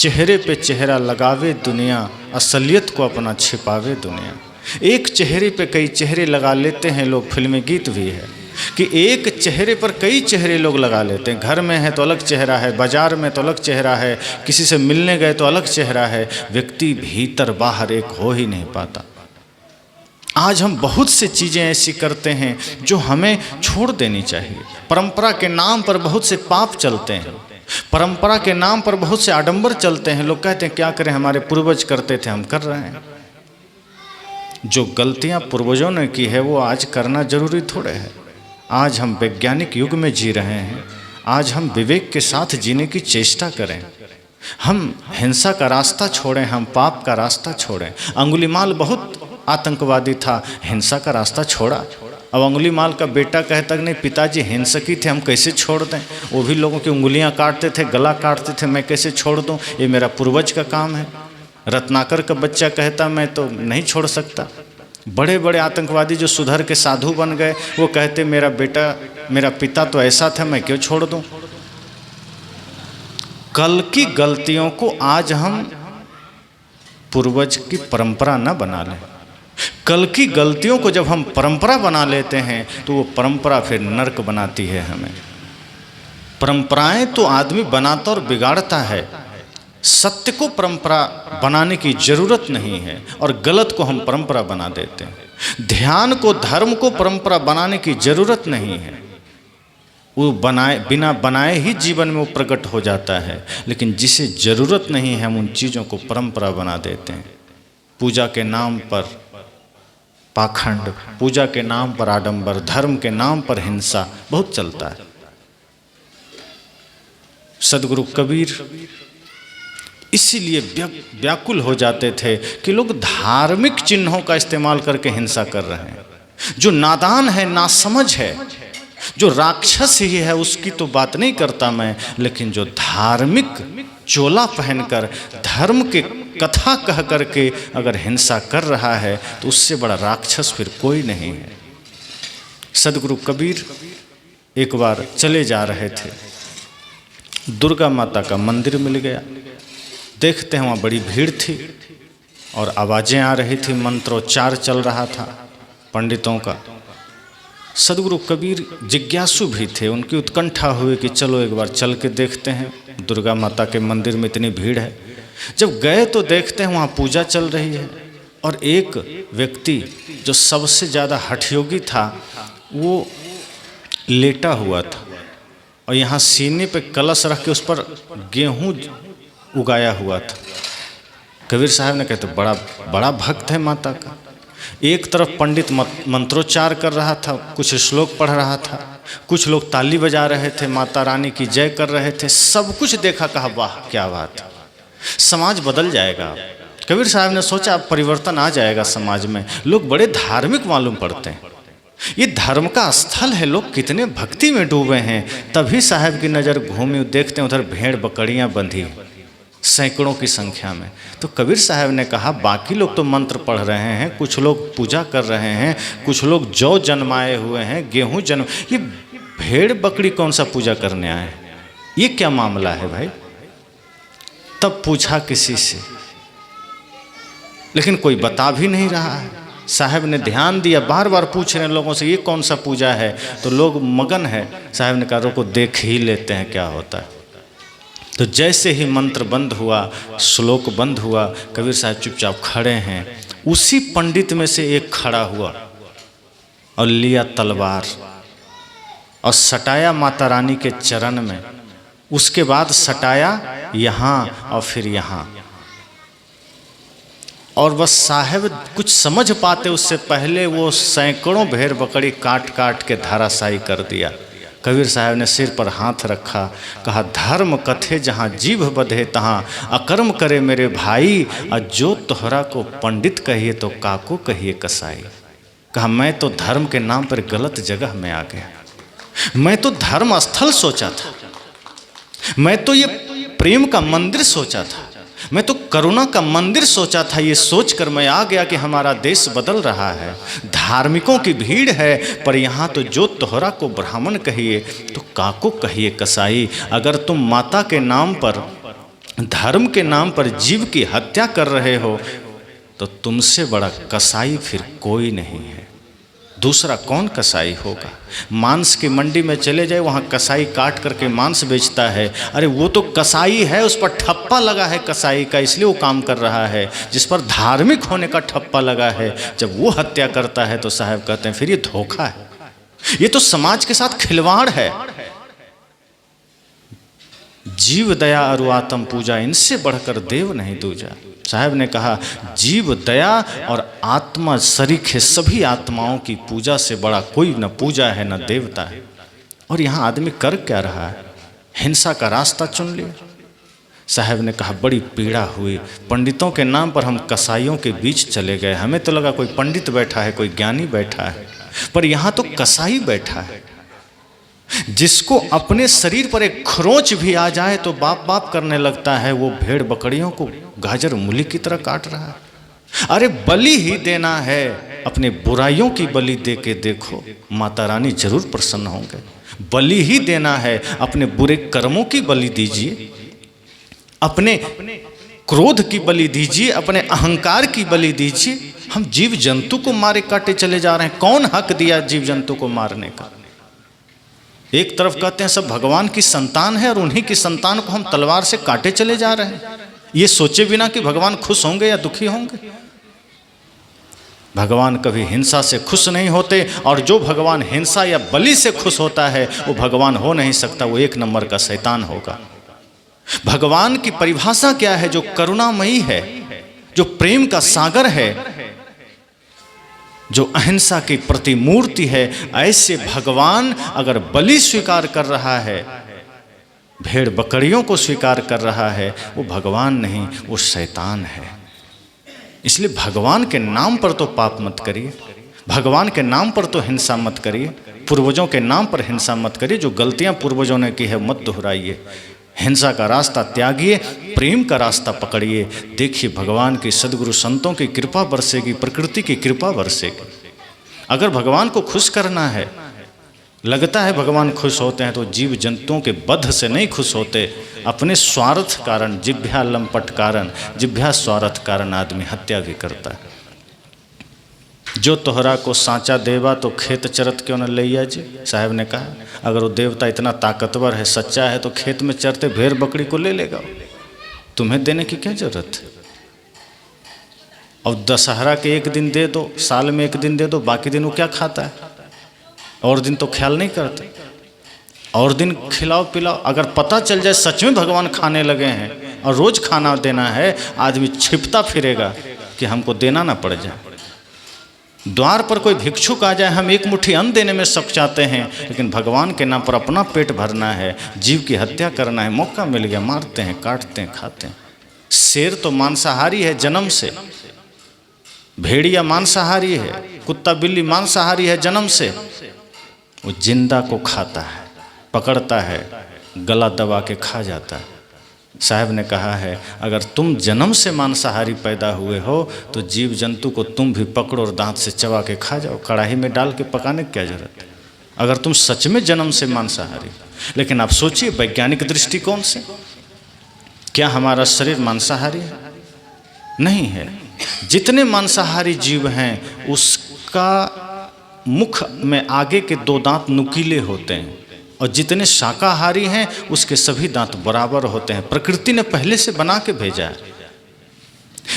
चेहरे पे चेहरा लगावे दुनिया, असलियत को अपना छिपावे दुनिया। एक चेहरे पे कई चेहरे लगा लेते हैं लोग, फिल्मी गीत भी है कि एक चेहरे पर कई चेहरे लोग लगा लेते हैं। घर में है तो अलग चेहरा है, बाजार में तो अलग चेहरा है, किसी से मिलने गए तो अलग चेहरा है। व्यक्ति भीतर बाहर एक हो ही नहीं पाता। आज हम बहुत सी चीज़ें ऐसी करते हैं जो हमें छोड़ देनी चाहिए। परंपरा के नाम पर बहुत से पाप चलते हैं, परंपरा के नाम पर बहुत से आडंबर चलते हैं। लोग कहते हैं क्या करें, हमारे पूर्वज करते थे, हम कर रहे हैं। जो गलतियां पूर्वजों ने की है वो आज करना जरूरी थोड़े है। आज हम वैज्ञानिक युग में जी रहे हैं, आज हम विवेक के साथ जीने की चेष्टा करें। हम हिंसा का रास्ता छोड़ें, हम पाप का रास्ता छोड़ें। अंगुलीमाल बहुत आतंकवादी था, हिंसा का रास्ता छोड़ा। अब अंगुलीमाल का बेटा कहता कि नहीं पिताजी हिंसकी थे, हम कैसे छोड़ दें। वो भी लोगों की उंगलियां काटते थे, गला काटते थे, मैं कैसे छोड़ दूं, ये मेरा पूर्वज का काम है। रत्नाकर का बच्चा कहता मैं तो नहीं छोड़ सकता। बड़े बड़े आतंकवादी जो सुधर के साधु बन गए वो कहते मेरा बेटा, मेरा पिता तो ऐसा था, मैं क्यों छोड़ दूं। कल की गलतियों को आज हम पूर्वज की परंपरा न बना लें। कल की गलतियों को जब हम परंपरा बना लेते हैं तो वो परंपरा फिर नर्क बनाती है हमें। परंपराएं तो आदमी बनाता और बिगाड़ता है, सत्य को परंपरा बनाने की जरूरत नहीं है और गलत को हम परंपरा बना देते हैं। ध्यान को, धर्म को परंपरा बनाने की जरूरत नहीं है, वो बनाए बिना बनाए ही जीवन में वो प्रकट हो जाता है। लेकिन जिसे जरूरत नहीं है हम उन चीज़ों को परंपरा बना देते हैं। पूजा के नाम पर पाखंड, पूजा के नाम पर आडंबर, धर्म के नाम पर हिंसा बहुत चलता है। सदगुरु कबीर इसीलिए व्याकुल हो जाते थे कि लोग धार्मिक चिन्हों का इस्तेमाल करके हिंसा कर रहे हैं। जो नादान है, नासमझ है, जो राक्षस ही है उसकी तो बात नहीं करता मैं, लेकिन जो धार्मिक चोला पहनकर धर्म के कथा कह करके अगर हिंसा कर रहा है तो उससे बड़ा राक्षस फिर कोई नहीं है। सदगुरु कबीर एक बार चले जा रहे थे, दुर्गा माता का मंदिर मिल गया। देखते हैं वहाँ बड़ी भीड़ थी और आवाज़ें आ रही थी, मंत्रोच्चार चल रहा था पंडितों का। सदगुरु कबीर जिज्ञासु भी थे, उनकी उत्कंठा हुई कि चलो एक बार चल के देखते हैं, दुर्गा माता के मंदिर में इतनी भीड़ है। जब गए तो देखते हैं वहाँ पूजा चल रही है और एक व्यक्ति जो सबसे ज़्यादा हठयोगी था वो लेटा हुआ था और यहाँ सीने पे कलश रख के उस पर गेहूँ उगाया हुआ था। कबीर साहब ने कहते बड़ा बड़ा भक्त है माता का। एक तरफ पंडित मंत्रोच्चार कर रहा था, कुछ श्लोक पढ़ रहा था, कुछ लोग ताली बजा रहे थे, माता रानी की जय कर रहे थे। सब कुछ देखा, कहा वाह क्या बात, समाज बदल जाएगा। कबीर साहब ने सोचा अब परिवर्तन आ जाएगा समाज में। लोग बड़े धार्मिक मालूम पड़ते हैं, ये धर्म का स्थल है, लोग कितने भक्ति में डूबे हैं। तभी साहब की नज़र घूमी, देखते हैं उधर भेड़ बकरियां बंधी सैकड़ों की संख्या में। तो कबीर साहब ने कहा बाकी लोग तो मंत्र पढ़ रहे हैं, कुछ लोग पूजा कर रहे हैं, कुछ लोग जौ जन्माए हुए हैं, गेहूं जन्म, ये भेड़ बकरी कौन सा पूजा करने आए हैं, ये क्या मामला है भाई। तब पूछा किसी से, लेकिन कोई बता भी नहीं रहा है। साहब ने ध्यान दिया, बार बार पूछ रहे हैं लोगों से ये कौन सा पूजा है, तो लोग मगन है। साहब ने कहा रुको देख ही लेते हैं क्या होता है। तो जैसे ही मंत्र बंद हुआ, श्लोक बंद हुआ, कबीर साहब चुपचाप खड़े हैं। उसी पंडित में से एक खड़ा हुआ और लिया तलवार और सटाया माता रानी के चरण में। उसके बाद सटाया यहाँ और फिर यहाँ, और बस साहब कुछ समझ पाते उससे पहले वो सैकड़ों भेड़ बकरी काट काट के धराशायी कर दिया। कबीर साहब ने सिर पर हाथ रखा, कहा धर्म कथे जहाँ जीभ बधे तहाँ अकर्म करे मेरे भाई, और जो तोहरा को पंडित कहिए तो काको कहिए कसाई। कहा मैं तो धर्म के नाम पर गलत जगह में आ गया, मैं तो धर्म स्थल सोचा था, मैं तो ये प्रेम का मंदिर सोचा था, मैं तो करुणा का मंदिर सोचा था। ये सोचकर मैं आ गया कि हमारा देश बदल रहा है, धार्मिकों की भीड़ है, पर यहाँ तो जो तोहरा को ब्राह्मण कहिए तो काको कहिए कसाई। अगर तुम माता के नाम पर धर्म के नाम पर जीव की हत्या कर रहे हो तो तुमसे बड़ा कसाई फिर कोई नहीं है। दूसरा कौन कसाई होगा? मांस की मंडी में चले जाए, वहाँ कसाई काट करके मांस बेचता है, अरे वो तो कसाई है, उस पर ठप्पा लगा है कसाई का, इसलिए वो काम कर रहा है। जिस पर धार्मिक होने का ठप्पा लगा है, जब वो हत्या करता है तो साहब कहते हैं फिर ये धोखा है, ये तो समाज के साथ खिलवाड़ है। जीव दया और आत्म पूजा, इनसे बढ़कर देव नहीं दूजा। साहब ने कहा जीव दया और आत्मा सरीखे सभी आत्माओं की पूजा से बड़ा कोई न पूजा है न देवता है। और यहाँ आदमी कर क्या रहा है? हिंसा का रास्ता चुन लिया। साहब ने कहा बड़ी पीड़ा हुई, पंडितों के नाम पर हम कसाईयों के बीच चले गए। हमें तो लगा कोई पंडित बैठा है, कोई ज्ञानी बैठा है, पर यहाँ तो कसाई बैठा है, जिसको अपने शरीर पर एक खरोंच भी आ जाए तो बाप बाप करने लगता है। वो भेड़ बकरियों को गाजर मूली की तरह काट रहा है। अरे बलि ही देना है, अपने बुराइयों की बलि दे के देखो, माता रानी जरूर प्रसन्न होंगे। बलि ही देना है, अपने बुरे कर्मों की बलि दीजिए, अपने क्रोध की बलि दीजिए, अपने अहंकार की बलि दीजिए। हम जीव जंतु को मारे काटे चले जा रहे हैं। कौन हक दिया जीव जंतु को मारने का? एक तरफ कहते हैं सब भगवान की संतान है और उन्हीं की संतान को हम तलवार से काटे चले जा रहे हैं, ये सोचे बिना कि भगवान खुश होंगे या दुखी होंगे। भगवान कभी हिंसा से खुश नहीं होते, और जो भगवान हिंसा या बलि से खुश होता है वो भगवान हो नहीं सकता, वो एक नंबर का शैतान होगा। भगवान की परिभाषा क्या है? जो करुणामयी है, जो प्रेम का सागर है, जो अहिंसा की प्रतिमूर्ति है। ऐसे भगवान अगर बलि स्वीकार कर रहा है, भेड़ बकरियों को स्वीकार कर रहा है, वो भगवान नहीं, वो शैतान है। इसलिए भगवान के नाम पर तो पाप मत करिए, भगवान के नाम पर तो हिंसा मत करिए, पूर्वजों के नाम पर हिंसा मत करिए। जो गलतियां पूर्वजों ने की है मत दोहराइए। हिंसा का रास्ता त्यागिए, प्रेम का रास्ता पकड़िए। देखिए भगवान की सद्गुरु संतों की कृपा बरसेगी, प्रकृति की कृपा बरसेगी। अगर भगवान को खुश करना है, लगता है भगवान खुश होते हैं तो जीव जंतुओं के वध से नहीं खुश होते, अपने स्वार्थ कारण, जिभ्या लंपट कारण, जिभ्या स्वार्थ कारण आदमी हत्या भी करता है। जो तोहरा को सांचा देवा तो खेत चरत क्यों न लैया जी। साहब ने कहा अगर वो देवता इतना ताकतवर है, सच्चा है, तो खेत में चरते भेड़ बकरी को ले लेगा, तुम्हें देने की क्या जरूरत है। और दशहरा के एक दिन दे दो, साल में एक दिन दे दो, बाकी दिन वो क्या खाता है? और दिन तो ख्याल नहीं करते। और दिन खिलाओ पिलाओ। अगर पता चल जाए सच में भगवान खाने लगे हैं और रोज खाना देना है, आदमी छिपता फिरेगा कि हमको देना ना पड़ जाए। द्वार पर कोई भिक्षुक आ जाए, हम एक मुट्ठी अन्न देने में सब चाहते हैं, लेकिन भगवान के नाम पर अपना पेट भरना है, जीव की हत्या करना है, मौका मिल गया मारते हैं, काटते हैं, खाते हैं। शेर तो मांसाहारी है जन्म से, भेड़िया मांसाहारी है, कुत्ता बिल्ली मांसाहारी है जन्म से। वो जिंदा को खाता है, पकड़ता है, गला दबा के खा जाता है। साहब ने कहा है अगर तुम जन्म से मांसाहारी पैदा हुए हो तो जीव जंतु को तुम भी पकड़ो और दांत से चबा के खा जाओ, कढ़ाई में डाल के पकाने की क्या जरूरत है, अगर तुम सच में जन्म से मांसाहारी। लेकिन आप सोचिए वैज्ञानिक दृष्टिकोण से, क्या हमारा शरीर मांसाहारी है? नहीं है। जितने मांसाहारी जीव हैं उसका मुख में आगे के 2 दांत नुकीले होते हैं, और जितने शाकाहारी हैं उसके सभी दांत बराबर होते हैं। प्रकृति ने पहले से बना के भेजा है।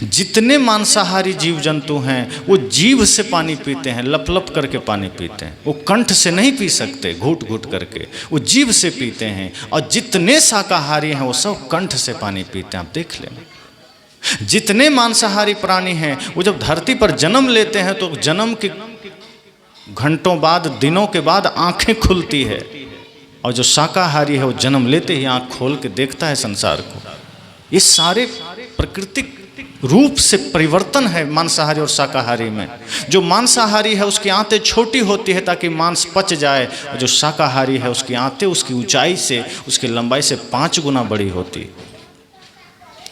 जितने मांसाहारी जीव जंतु हैं वो जीभ से पानी पीते हैं, लप लप करके पानी पीते हैं। वो कंठ से नहीं पी सकते, घूट घूट करके, वो जीभ से पीते हैं। और जितने शाकाहारी हैं वो सब कंठ से पानी पीते हैं। आप देख लेना। जितने मांसाहारी प्राणी हैं वो जब धरती पर जन्म लेते हैं तो जन्म के घंटों बाद, दिनों के बाद आंखें खुलती है, और जो शाकाहारी है वो जन्म लेते ही आंख खोल के देखता है संसार को। ये सारे प्राकृतिक रूप से परिवर्तन है मांसाहारी और शाकाहारी में। जो मांसाहारी है उसकी आंतें छोटी होती है ताकि मांस पच जाए, और जो शाकाहारी है उसकी आंतें उसकी ऊंचाई से, उसकी लंबाई से 5 गुना बड़ी होती।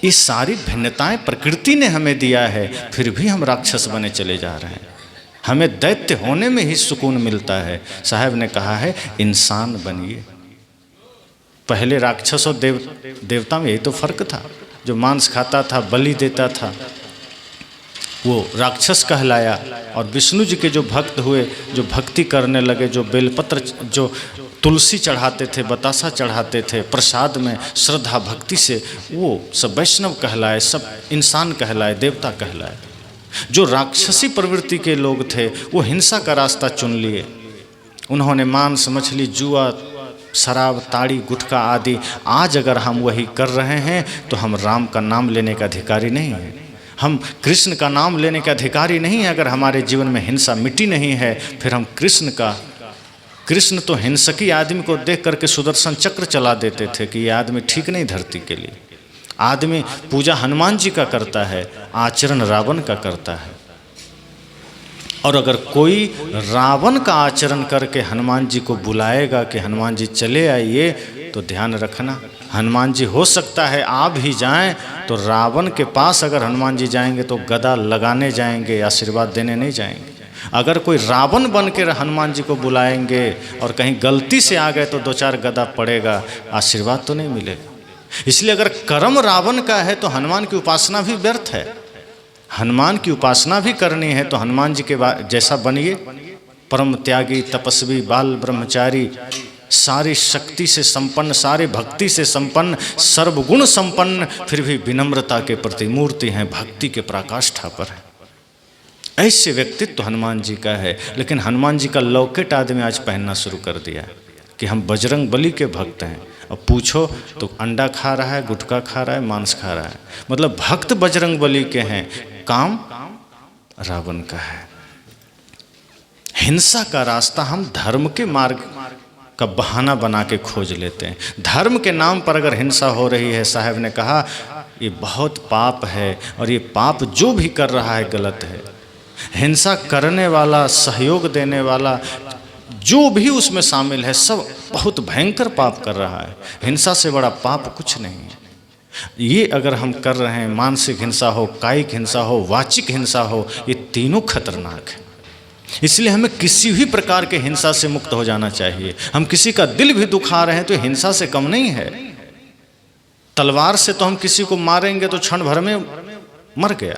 ये सारी भिन्नताएं प्रकृति ने हमें दिया है, फिर भी हम राक्षस बने चले जा रहे हैं। हमें दैत्य होने में ही सुकून मिलता है। साहब ने कहा है इंसान बनिए, पहले राक्षस और देवता में यही तो फर्क था। जो मांस खाता था, बलि देता था, वो राक्षस कहलाया। और विष्णु जी के जो भक्त हुए, जो भक्ति करने लगे, जो बेलपत्र, जो तुलसी चढ़ाते थे, बतासा चढ़ाते थे प्रसाद में श्रद्धा भक्ति से, वो सब वैष्णव कहलाए, सब इंसान कहलाए, देवता कहलाए। जो राक्षसी प्रवृत्ति के लोग थे वो हिंसा का रास्ता चुन लिए। उन्होंने मांस, मछली, जुआ, शराब, ताड़ी, गुटखा आदि, आज अगर हम वही कर रहे हैं तो हम राम का नाम लेने का अधिकारी नहीं है, हम कृष्ण का नाम लेने का अधिकारी नहीं है। अगर हमारे जीवन में हिंसा मिटी नहीं है, फिर हम कृष्ण तो हिंसकी आदमी को देख करके सुदर्शन चक्र चला देते थे कि ये आदमी ठीक नहीं धरती के लिए। आदमी पूजा हनुमान जी का करता है, आचरण रावण का करता है। और अगर कोई रावण का आचरण करके हनुमान जी को बुलाएगा कि हनुमान जी चले आइए, तो ध्यान रखना, हनुमान जी हो सकता है आ भी जाएं तो रावण के पास अगर हनुमान जी जाएंगे तो गदा लगाने जाएंगे, आशीर्वाद देने नहीं जाएंगे। अगर कोई रावण बन के हनुमान जी को बुलाएंगे और कहीं गलती से आ गए तो 2-4 गदा पड़ेगा, आशीर्वाद तो नहीं मिलेगा। इसलिए अगर कर्म रावण का है तो हनुमान की उपासना भी व्यर्थ है। हनुमान की उपासना भी करनी है तो हनुमान जी के जैसा बनिए, परम त्यागी, तपस्वी, बाल ब्रह्मचारी, सारी शक्ति से संपन्न, सारे भक्ति से संपन्न, सर्वगुण संपन्न, फिर भी विनम्रता के प्रतिमूर्ति हैं, भक्ति के पराकाष्ठा पर है। ऐसे व्यक्तित्व तो हनुमान जी का है। लेकिन हनुमान जी का लॉकेट आदमी आज पहनना शुरू कर दिया कि हम बजरंग बली के भक्त हैं। अब पूछो तो अंडा खा रहा है, गुटखा खा रहा है, मांस खा रहा है, मतलब भक्त बजरंग बली के हैं, काम रावण का है। हिंसा का रास्ता हम धर्म के मार्ग का बहाना बना के खोज लेते हैं। धर्म के नाम पर अगर हिंसा हो रही है, साहब ने कहा ये बहुत पाप है, और ये पाप जो भी कर रहा है गलत है। हिंसा करने वाला, सहयोग देने वाला, जो भी उसमें शामिल है, सब बहुत भयंकर पाप कर रहा है। हिंसा से बड़ा पाप कुछ नहीं है। ये अगर हम कर रहे हैं, मानसिक हिंसा हो, कायिक हिंसा हो, वाचिक हिंसा हो, ये तीनों खतरनाक है। इसलिए हमें किसी भी प्रकार के हिंसा से मुक्त हो जाना चाहिए। हम किसी का दिल भी दुखा रहे हैं तो हिंसा से कम नहीं है। तलवार से तो हम किसी को मारेंगे तो क्षण भर में मर गया,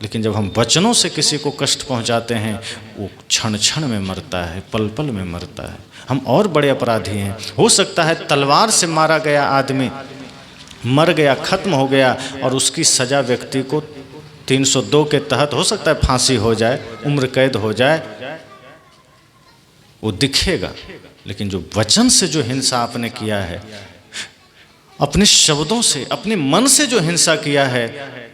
लेकिन जब हम वचनों से किसी को कष्ट पहुंचाते हैं, वो क्षण क्षण में मरता है, पल पल में मरता है। हम और बड़े अपराधी हैं। हो सकता है तलवार से मारा गया आदमी मर गया, खत्म हो गया, और उसकी सजा व्यक्ति को 302 के तहत हो सकता है फांसी हो जाए, उम्र कैद हो जाए, वो दिखेगा। लेकिन जो वचन से जो हिंसा आपने किया है, अपने शब्दों से, अपने मन से जो हिंसा किया है,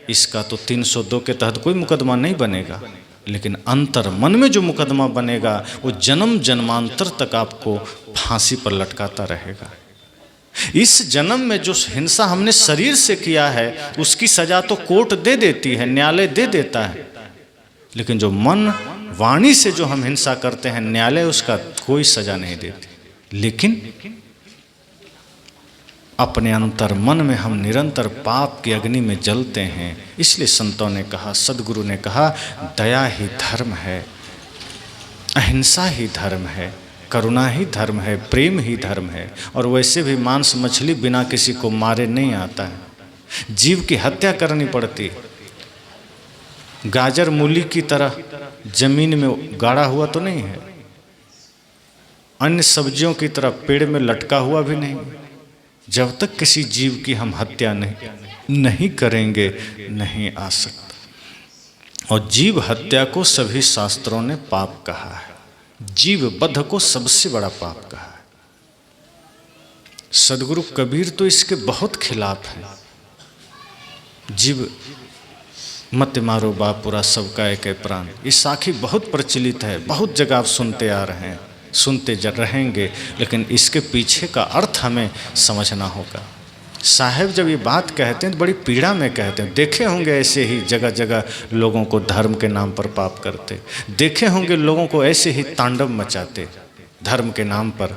इसका तो 302 के तहत कोई मुकदमा नहीं बनेगा। लेकिन अंतर मन में जो मुकदमा बनेगा, वो जन्म जन्मांतर तक आपको फांसी पर लटकाता रहेगा। इस जन्म में जो हिंसा हमने शरीर से किया है, उसकी सजा तो कोर्ट दे देती है, न्यायालय दे देता है। लेकिन जो मन वाणी से जो हम हिंसा करते हैं, न्यायालय उसका कोई सजा नहीं देती। लेकिन अपने अंतर मन में हम निरंतर पाप की अग्नि में जलते हैं। इसलिए संतों ने कहा, सदगुरु ने कहा, दया ही धर्म है, अहिंसा ही धर्म है, करुणा ही धर्म है, प्रेम ही धर्म है। और वैसे भी मांस मछली बिना किसी को मारे नहीं आता है, जीव की हत्या करनी पड़ती। गाजर मूली की तरह जमीन में गाड़ा हुआ तो नहीं है, अन्य सब्जियों की तरह पेड़ में लटका हुआ भी नहीं। जब तक किसी जीव की हम हत्या नहीं करेंगे, नहीं आ सकता। और जीव हत्या को सभी शास्त्रों ने पाप कहा है, जीव वध को सबसे बड़ा पाप कहा है। सदगुरु कबीर तो इसके बहुत खिलाफ है। जीव मत मारो बापुरा, सबका एक प्राण, ये साखी बहुत प्रचलित है, बहुत जगह आप सुनते आ रहे हैं, सुनते रहेंगे। लेकिन इसके पीछे का अर्थ हमें समझना होगा। साहब जब ये बात कहते हैं तो बड़ी पीड़ा में कहते हैं। देखे होंगे ऐसे ही जगह जगह लोगों को धर्म के नाम पर पाप करते, देखे होंगे लोगों को ऐसे ही तांडव मचाते धर्म के नाम पर।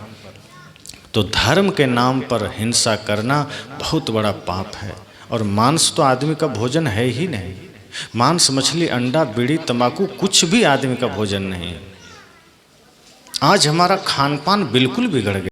तो धर्म के नाम पर हिंसा करना बहुत बड़ा पाप है। और मांस तो आदमी का भोजन है ही नहीं। मांस मछली अंडा बीड़ी तंबाकू कुछ भी आदमी का भोजन नहीं है। आज हमारा खान पान बिल्कुल बिगड़ गया।